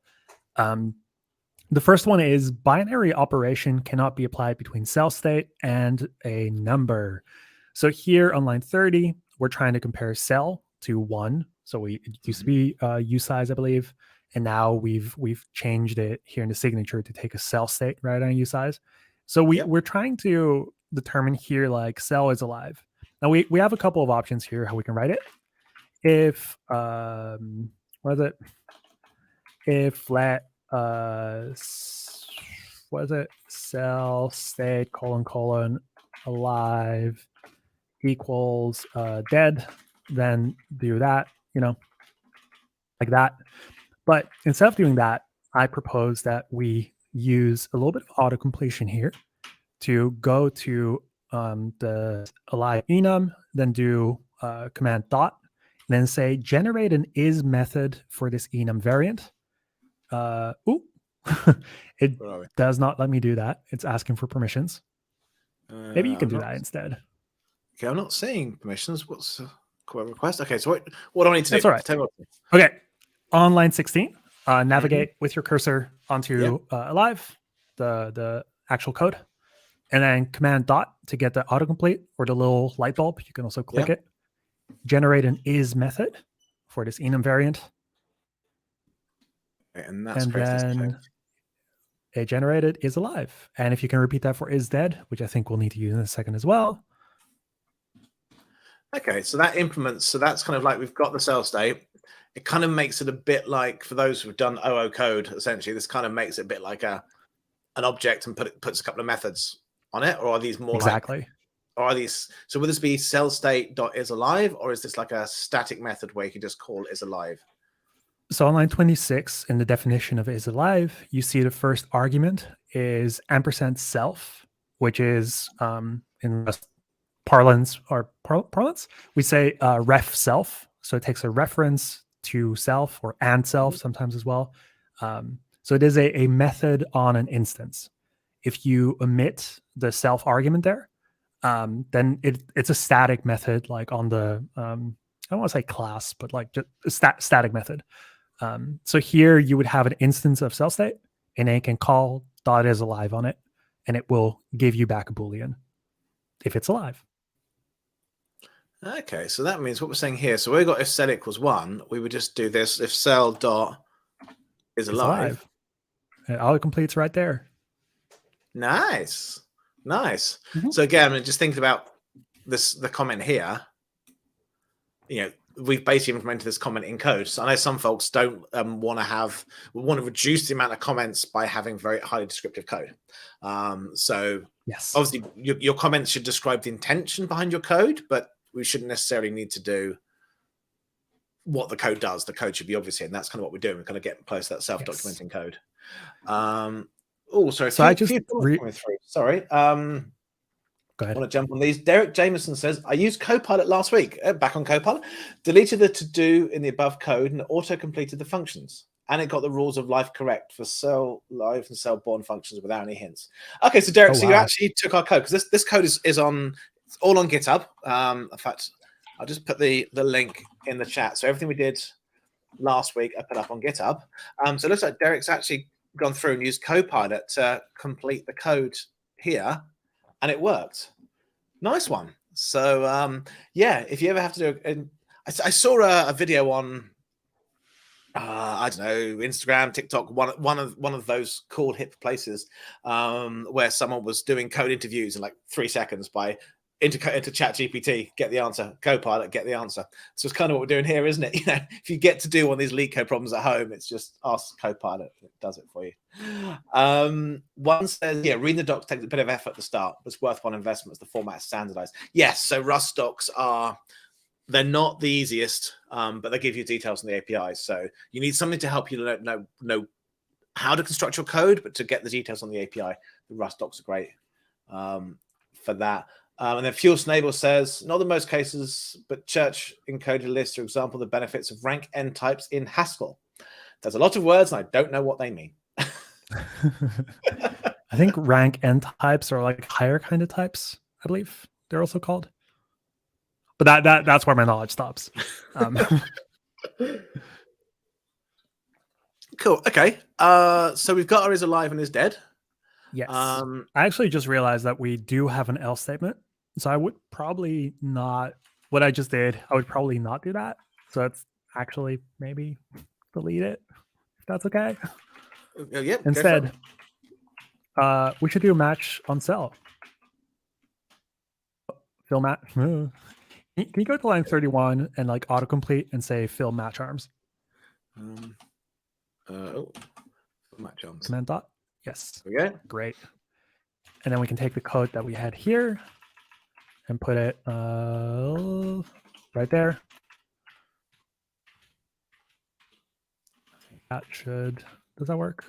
The first one is binary operation cannot be applied between cell state and a number. So here on line 30, we're trying to compare cell to 1. So it used to be usize, I believe. And now we've changed it here in the signature to take a cell state rather than usize. So we're trying to determine here like cell is alive. Now we have a couple of options here how we can write it. If what is it? If let what is it? Cell state : alive equals dead, then do that, like that. But instead of doing that, I propose that we use a little bit of auto completion here to go to the alive enum, then do command dot, and then say generate an is method for this enum variant. It does not let me do that. It's asking for permissions. Maybe you can do that instead. Okay, I'm not seeing permissions. What's query request? Okay, so what do I need to do? That's all right. Okay, on line 16, navigate with your cursor onto alive, the actual code, and then command dot to get the autocomplete or the little light bulb. You can also click it. Generate an is method for this enum variant. And that's then a generated is alive. And if you can repeat that for is dead, which I think we'll need to use in a second as well. Okay, so that implements, so that's kind of like we've got the cell state. It kind of makes it a bit like, for those who've done OO code, essentially, this kind of makes it a bit like an object and puts a couple of methods on it, or are these more exactly? Or are these, so would this be cell state dot is alive, or is this like a static method where you can just call is alive? So on line 26, in the definition of is alive, you see the first argument is ampersand self, which is in parlance, we say ref self. So it takes a reference to self or and self sometimes as well. So it is a method on an instance. If you omit the self argument there, then it's a static method, like on the, I don't want to say class, but like just a static method. So here you would have an instance of cell state, and it can call dot is alive on it, and it will give you back a Boolean if it's alive. Okay, so that means what we're saying here. So we've got if cell equals 1, we would just do this if cell dot is alive. It autocompletes right there. Nice. So again, I'm just thinking about the comment here. We've basically implemented this comment in code. So I know some folks don't want to reduce the amount of comments by having very highly descriptive code. So yes, obviously your comments should describe the intention behind your code, but we shouldn't necessarily need to do what the code does. The code should be obvious here, and that's kind of what we're doing. We're kind of getting close to that self-documenting code. Sorry. So I just sorry. Go ahead. I want to jump on these. Derek Jameson says, I used Copilot last week. Back on Copilot. Deleted the to-do in the above code and auto-completed the functions. And it got the rules of life correct for cell live and cell born functions without any hints. Okay, so Derek, so you actually took our code, because this code is on, it's all on GitHub. In fact, I'll just put the link in the chat. So everything we did last week, I put up on GitHub. So it looks like Derek's actually gone through and used Copilot to complete the code here. And it worked. Nice one. So if you ever have to do it, I saw a video on I don't know, Instagram, TikTok, one of those cool hip places where someone was doing code interviews in like 3 seconds by into ChatGPT, get the answer, Copilot, get the answer. So it's kind of what we're doing here, isn't it? If you get to do one of these LeetCode problems at home, it's just ask Copilot, it does it for you. One says, reading the docs takes a bit of effort at the start, but it's worthwhile investment as the format is standardized. Yes, so Rust docs they're not the easiest, but they give you details on the APIs. So you need something to help you know how to construct your code, but to get the details on the API, the Rust docs are great for that. And then Fuel Snable says, not in most cases, but Church encoded lists, for example, the benefits of rank n types in Haskell. There's a lot of words, and I don't know what they mean. I think rank n types are like higher kind of types, I believe they're also called. But that's where my knowledge stops. Cool. Okay. So we've got our is alive and is dead. Yes. I actually just realized that we do have an else statement. So I would probably not, what I just did, I would probably not do that. So it's actually maybe delete it, if that's okay. Yep. Instead, we should do a match on cell. Fill match. Can you go to line 31 and like autocomplete and say fill match arms? Match arms. Command dot. Yes. Okay. Great. And then we can take the code that we had here, and put it right there. That should, does that work?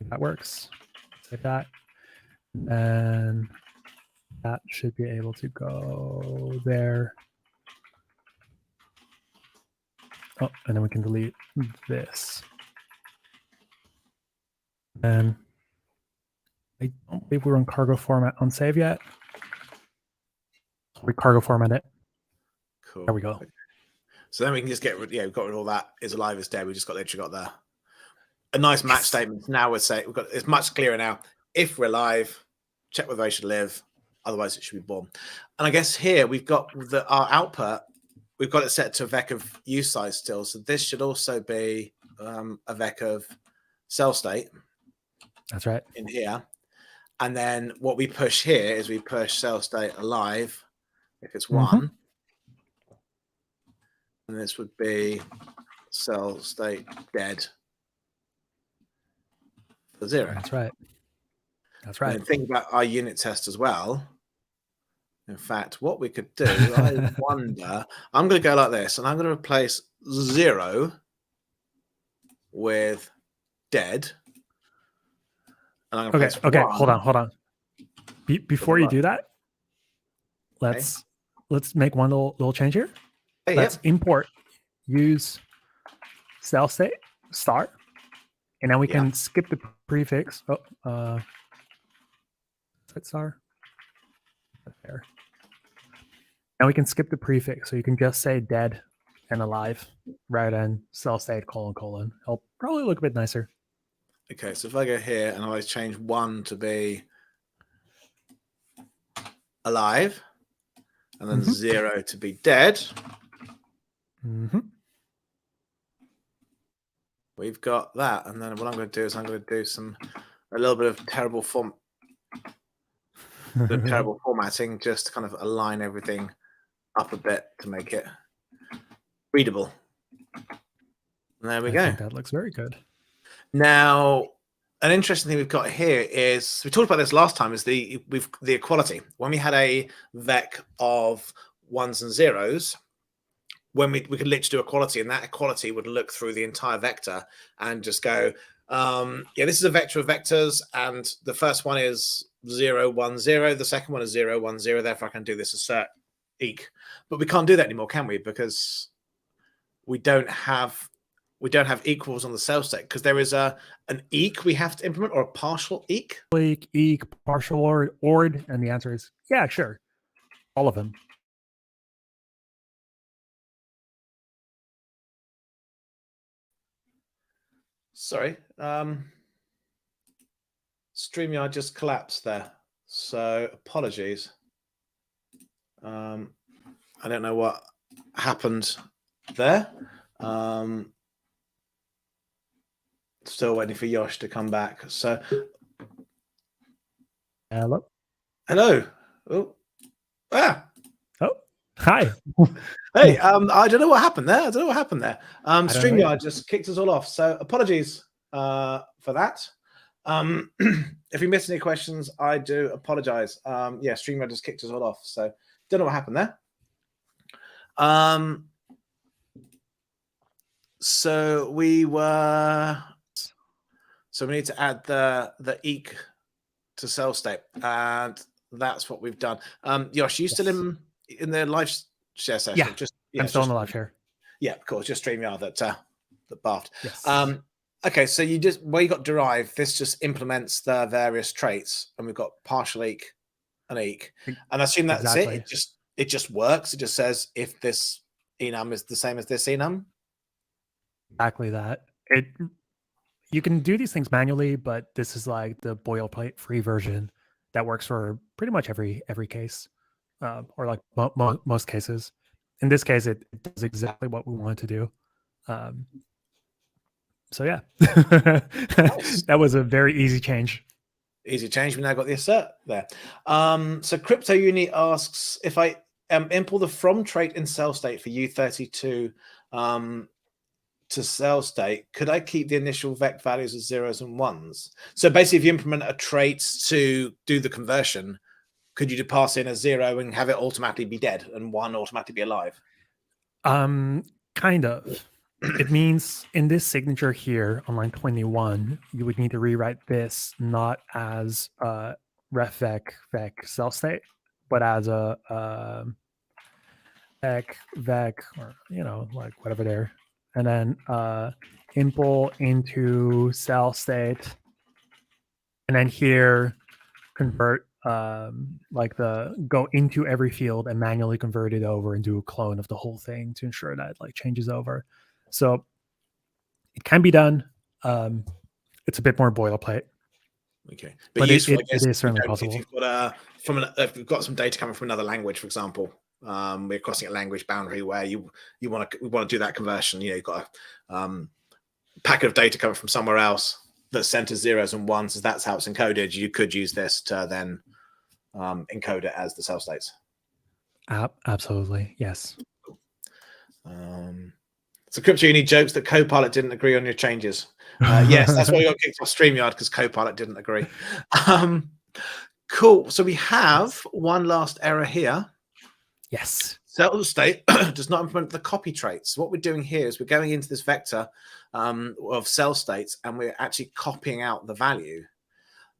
That works. Like that. And that should be able to go there. Oh, and then we can delete this. And I don't believe we're in cargo format on save yet. We cargo format it. Cool. There we go. So then we can just get rid. Yeah, we've got rid of all that. Is alive, is dead. We just got there. A nice match statement. Now we're saying we've got. It's much clearer now. If we're live, check whether they should live. Otherwise, it should be born. And I guess here we've got our output. We've got it set to a vec of use size still. So this should also be a vec of cell state. That's right. In here. And then what we push here is we push cell state alive if it's 1. And this would be cell state dead for 0. That's right. That's right. And think about our unit test as well. In fact, what we could do, I wonder, I'm going to go like this, and I'm going to replace 0 with dead. And I'm going to okay, hold on. Before you do that, let's make one little change here. Hey, let's import use cell state start, and then we can skip the prefix. Set star there. And we can skip the prefix, so you can just say dead and alive rather than cell state : : It'll probably look a bit nicer. Okay, so if I go here and I change 1 to be alive, and then 0 to be dead, we've got that. And then what I'm going to do is I'm going to do a little bit of terrible formatting, just to kind of align everything up a bit to make it readable. And there we go. I think that looks very good. Now, an interesting thing we've got here is, we talked about this last time, is the equality. When we had a vec of 1s and 0s, when we could literally do equality, and that equality would look through the entire vector and just go, this is a vector of vectors, and the first one is 0, 1, 0. The second one is 0, 1, 0. Therefore, I can do this assert eq. But we can't do that anymore, can we? Because we don't have equals on the cell state, because there is an eq we have to implement, or a partial eq. Eq, partial ord, and the answer is yeah, sure, all of them. Sorry, StreamYard just collapsed there, so apologies. I don't know what happened there. Still waiting for Yosh to come back. So, hello. Oh, hi. Hey, I don't know what happened there. StreamYard just kicked us all off. So apologies for that. If you missed any questions, I do apologize. StreamYard just kicked us all off. So don't know what happened there. So we need to add the eq to cell state, and that's what we've done. Yosh, you still in the live share session? Yeah, I'm still in the live share. Yeah, of course, just StreamYard that barfed. Yes. Okay, so you got derive. This just implements the various traits, and we've got PartialEq and eq, and I assume that's it. It just works. It just says if this enum is the same as this enum. Exactly that. You can do these things manually, but this is like the boilerplate free version that works for pretty much every case, or like most cases. In this case, it does exactly what we wanted to do. So yeah, nice. That was a very easy change. Easy change. We now got the assert there. So Crypto Uni asks, if I impl the from trait in cell state for U32 to to cell state, could I keep the initial vec values as 0s and 1s? So basically, if you implement a trait to do the conversion, could you pass in a 0 and have it automatically be dead and 1 automatically be alive? Kind of. It means in this signature here on line 21, you would need to rewrite this not as ref vec cell state, but as a vec, or like whatever there, and then impl into cell state, and then here convert like the go into every field and manually convert it over and do a clone of the whole thing to ensure that it like changes over. So it can be done. It's a bit more boilerplate. Okay, but useful, it is certainly possible. If you've got some data coming from another language, for example, we're crossing a language boundary where we want to do that conversion. You've got a packet of data coming from somewhere else that centers 0s and 1s, as that's how it's encoded. You could use this to then encode it as the cell states. Absolutely, yes. So Crypto, you need jokes that Copilot didn't agree on your changes. Yes, that's why we got kicked off StreamYard, because Copilot didn't agree. Cool. So we have one last error here. Yes. Cell state does not implement the copy traits. What we're doing here is we're going into this vector of cell states, and we're actually copying out the value.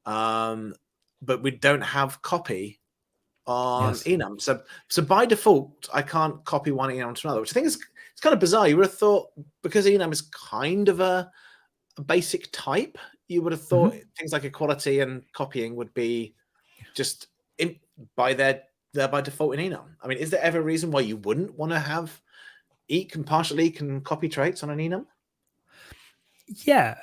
But we don't have copy on enum. So by default, I can't copy one enum to another, which I think is it's kind of bizarre. You would have thought, because enum is kind of a basic type, you would have thought things like equality and copying would be just by default in enum. I mean, is there ever a reason why you wouldn't want to have eq and PartialEq and copy traits on an enum? Yeah.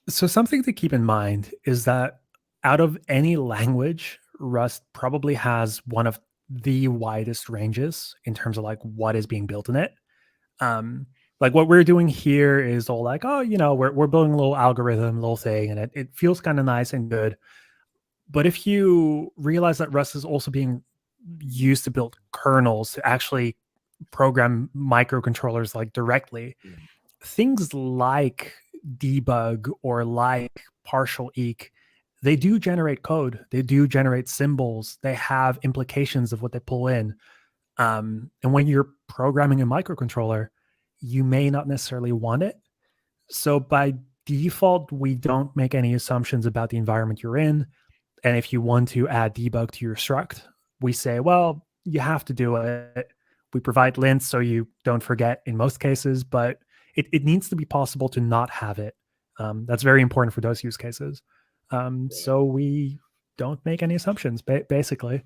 So something to keep in mind is that out of any language, Rust probably has one of the widest ranges in terms of like what is being built in it. Like what we're doing here is all like, oh, we're building a little algorithm, little thing, and it feels kind of nice and good. But if you realize that Rust is also being used to build kernels to actually program microcontrollers like directly, things like debug or like PartialEq, they do generate code. They do generate symbols. They have implications of what they pull in. And when you're programming a microcontroller, you may not necessarily want it. So by default, we don't make any assumptions about the environment you're in. And if you want to add debug to your struct, we say, well, you have to do it. We provide lints so you don't forget in most cases, but it needs to be possible to not have it. That's very important for those use cases. So we don't make any assumptions, basically.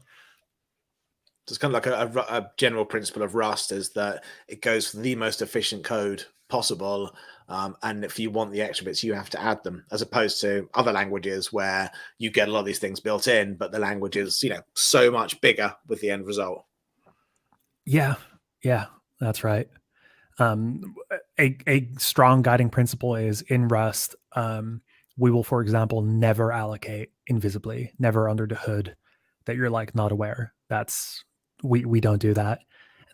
So it's kind of like a general principle of Rust is that it goes for the most efficient code possible. And if you want the extra bits, you have to add them, as opposed to other languages where you get a lot of these things built in, but the language is, so much bigger with the end result. Yeah, that's right. A strong guiding principle is in Rust, we will, for example, never allocate invisibly, never under the hood that you're like not aware. We don't do that.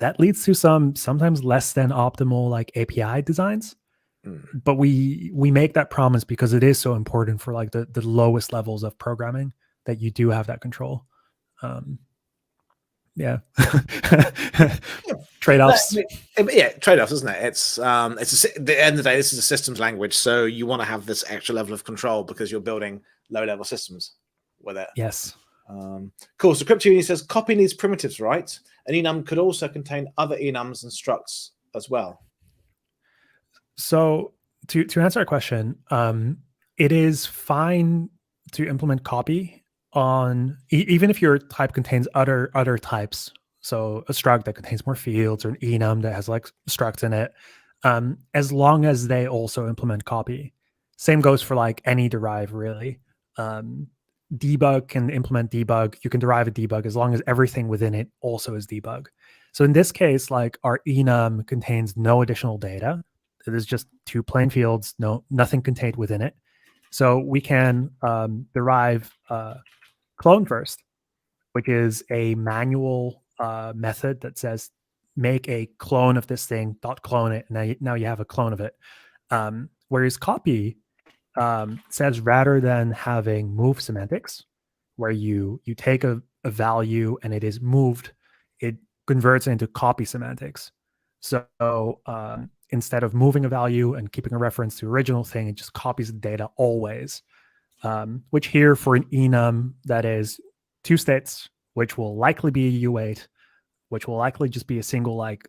That leads to some sometimes less than optimal like API designs. But we make that promise because it is so important for like the lowest levels of programming that you do have that control. Trade-offs. Trade-offs, isn't it? It's at the end of the day, this is a systems language, so you want to have this extra level of control because you're building low-level systems with it. Yes. Cool. So CryptoUni says copy needs primitives, right? An enum could also contain other enums and structs as well. So to answer our question, it is fine to implement copy on even if your type contains other types. So a struct that contains more fields, or an enum that has like structs in it, as long as they also implement copy. Same goes for like any derive, really. Debug can implement debug. You can derive a debug as long as everything within it also is debug. So in this case, like our enum contains no additional data. It is just two plain fields, nothing contained within it. So we can derive clone first, which is a manual method that says make a clone of this thing, .clone it, and now you have a clone of it. Whereas copy says rather than having move semantics, where you take a value and it is moved, it converts into copy semantics. So instead of moving a value and keeping a reference to the original thing, it just copies the data always. Which here for an enum that is 2 states, which will likely be a U8, which will likely just be a single like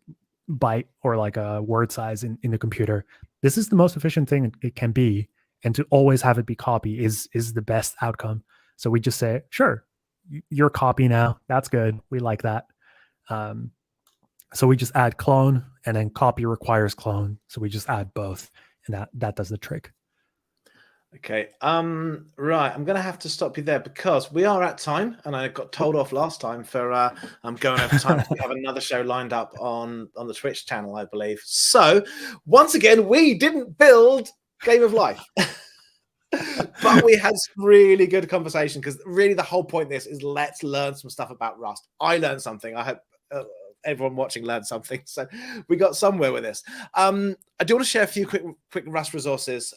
byte or like a word size in the computer. This is the most efficient thing it can be. And to always have it be copy is the best outcome. So we just say, sure, you're copy now. That's good. We like that. So we just add clone, and then copy requires clone. So we just add both, and that does the trick. Okay. Right. I'm going to have to stop you there because we are at time, and I got told off last time for I'm going over time. We have another show lined up on the Twitch channel, I believe. So once again, we didn't build Game of Life. But we had some really good conversation, because really the whole point of this is let's learn some stuff about Rust. I learned something. I hope everyone watching learned something. So we got somewhere with this. I do want to share a few quick Rust resources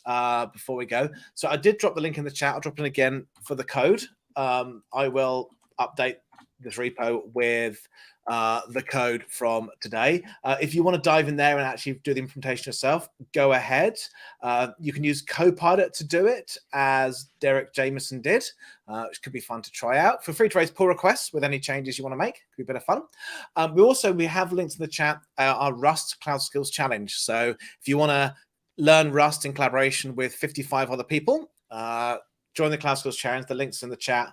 before we go. So I did drop the link in the chat. I'll drop it again for the code. I will update this repo with the code from today. If you want to dive in there and actually do the implementation yourself, go ahead. You can use Copilot to do it, as Derek Jameson did, which could be fun to try out. Feel free to raise pull requests with any changes you want to make. Could be a bit of fun. We have links in the chat, our Rust Cloud Skills Challenge. So if you want to learn Rust in collaboration with 55 other people, join the Cloud Skills Challenge. The link's in the chat.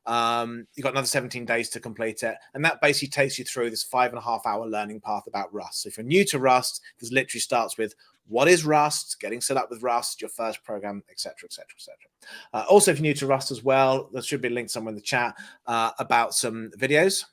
You've got another 17 days to complete it. And that basically takes you through this 5.5-hour learning path about Rust. So if you're new to Rust, this literally starts with what is Rust, getting set up with Rust, your first program, etc., etc., etc. Also, if you're new to Rust as well, there should be a link somewhere in the chat about some videos.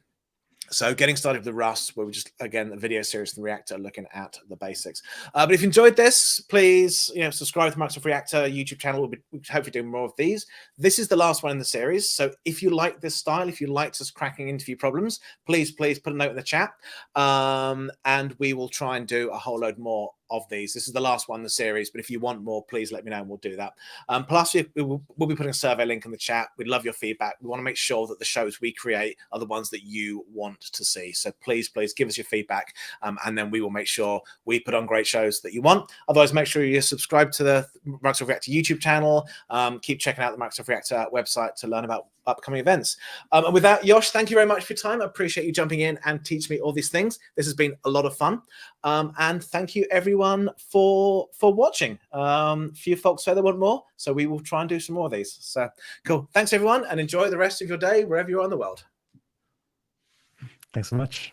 So getting started with the Rust, where we just, again, a video series in Reactor looking at the basics. But if you enjoyed this, please, subscribe to the Microsoft Reactor YouTube channel. We'll hopefully doing more of these. This is the last one in the series. So if you like this style, if you like us cracking interview problems, please put a note in the chat. And we will try and do a whole load more of these. This is the last one in the series, but if you want more, please let me know and we'll do that. Plus, we'll be putting a survey link in the chat. We'd love your feedback. We want to make sure that the shows we create are the ones that you want to see. So please give us your feedback, and then we will make sure we put on great shows that you want. Otherwise, make sure you subscribe to the Microsoft Reactor YouTube channel. Keep checking out the Microsoft Reactor website to learn about upcoming events. And with that, Yosh, thank you very much for your time. I appreciate you jumping in and teaching me all these things. This has been a lot of fun. And thank you everyone for watching. A few folks say they want more, so we will try and do some more of these. So cool. Thanks everyone, and enjoy the rest of your day wherever you are in the world. Thanks so much.